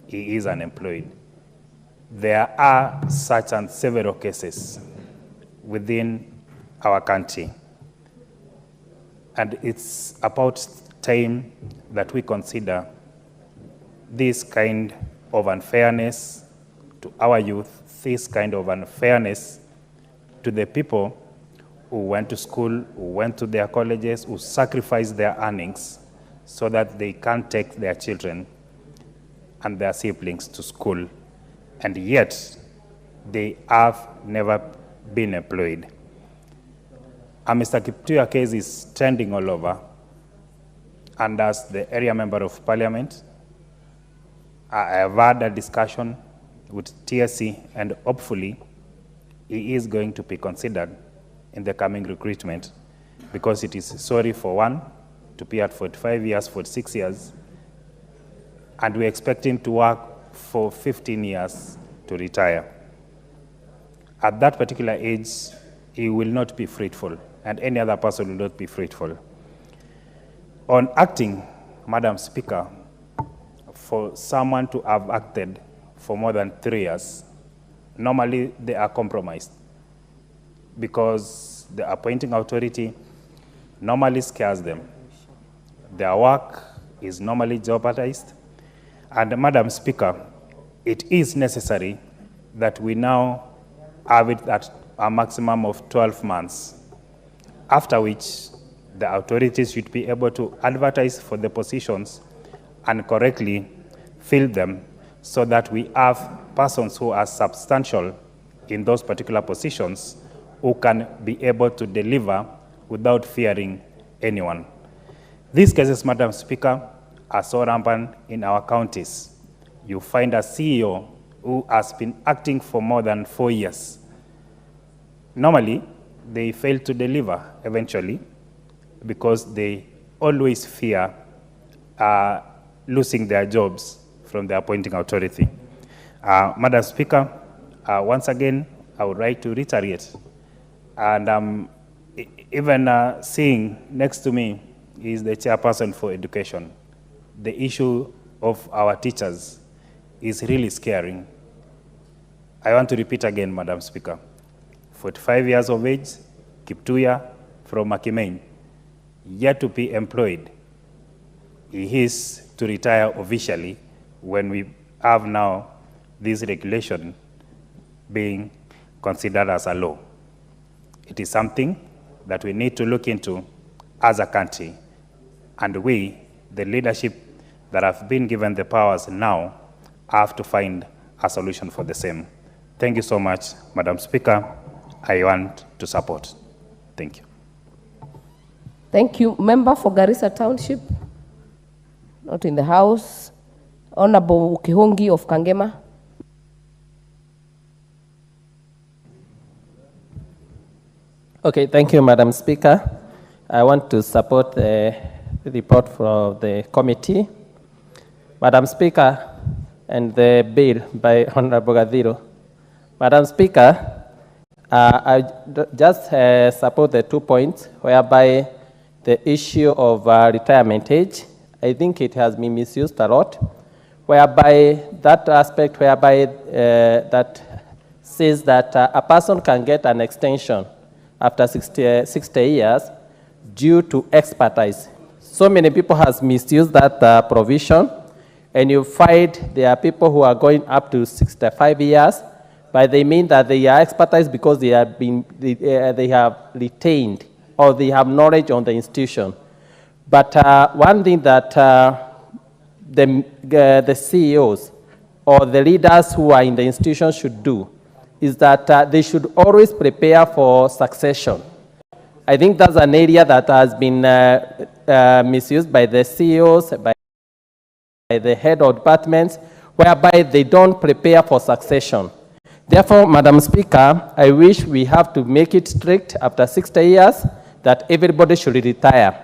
he is unemployed. There are such and several cases within our country. And it's about time that we consider this kind of unfairness to our youth, this kind of unfairness to the people who went to school, who went to their colleges, who sacrificed their earnings so that they can take their children and their siblings to school, and yet they have never been employed. And Mr. Kiptuya case is trending all over, and as the area member of parliament, I have had a discussion with TSC, and hopefully he is going to be considered in the coming recruitment, because it is sorry for one to be at 45 years, 46 years, and we expect him to work for 15 years to retire. At that particular age, he will not be fruitful, and any other person will not be fruitful. On acting, Madam Speaker, for someone to have acted for more than 3 years, normally they are compromised, because the appointing authority normally scares them. Their work is normally jeopardized. And Madam Speaker, it is necessary that we now have it at a maximum of 12 months, after which the authorities should be able to advertise for the positions and correctly fill them, so that we have persons who are substantial in those particular positions who can be able to deliver without fearing anyone. These cases, Madam Speaker, are so rampant in our counties. You find a CEO who has been acting for more than 4 years. Normally, they fail to deliver eventually, because they always fear losing their jobs from the appointing authority. Madam Speaker, once again, I would like to reiterate, and even seeing next to me is the chairperson for education. The issue of our teachers is really scaring. I want to repeat again, Madam Speaker. 45 years of age, Kiptuya from Makwiny, yet to be employed. He is to retire officially when we have now this regulation being considered as a law. It is something that we need to look into as a country, and we, the leadership that have been given the powers now, have to find a solution for the same. Thank you so much, Madam Speaker. I want to support. Thank you. Thank you. Member for Garissa Township, not in the House. Honorable Kihongi of Kangema. Okay, thank you, Madam Speaker. I want to support the report from the committee. Madam Speaker, and the bill by Honorable Gadiro. Madam Speaker, I just support the 2 points whereby the issue of retirement age, I think it has been misused a lot, whereby that aspect whereby that says that a person can get an extension after 60 years due to expertise. So many people has misused that provision, and you find there are people who are going up to 65 years, but they mean that they are expertise because they have retained or they have knowledge on the institution. But one thing that the CEOs or the leaders who are in the institution should do is that they should always prepare for succession. I think that's an area that has been misused by the CEOs, by the head of departments, whereby they don't prepare for succession. Therefore, Madam Speaker, I wish we have to make it strict after 60 years that everybody should retire.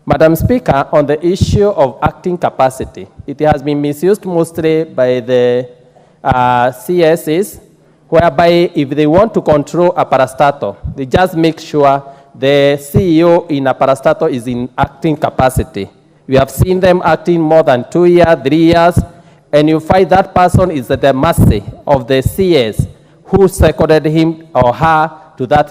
Madam Speaker, on the issue of acting capacity, it has been misused mostly by the CSs, whereby if they want to control a parastatal, they just make sure the CEO in a parastatal is in acting capacity. We have seen them acting more than 2 years, 3 years, and you find that person is at the mercy of the CS who seconded him or her to that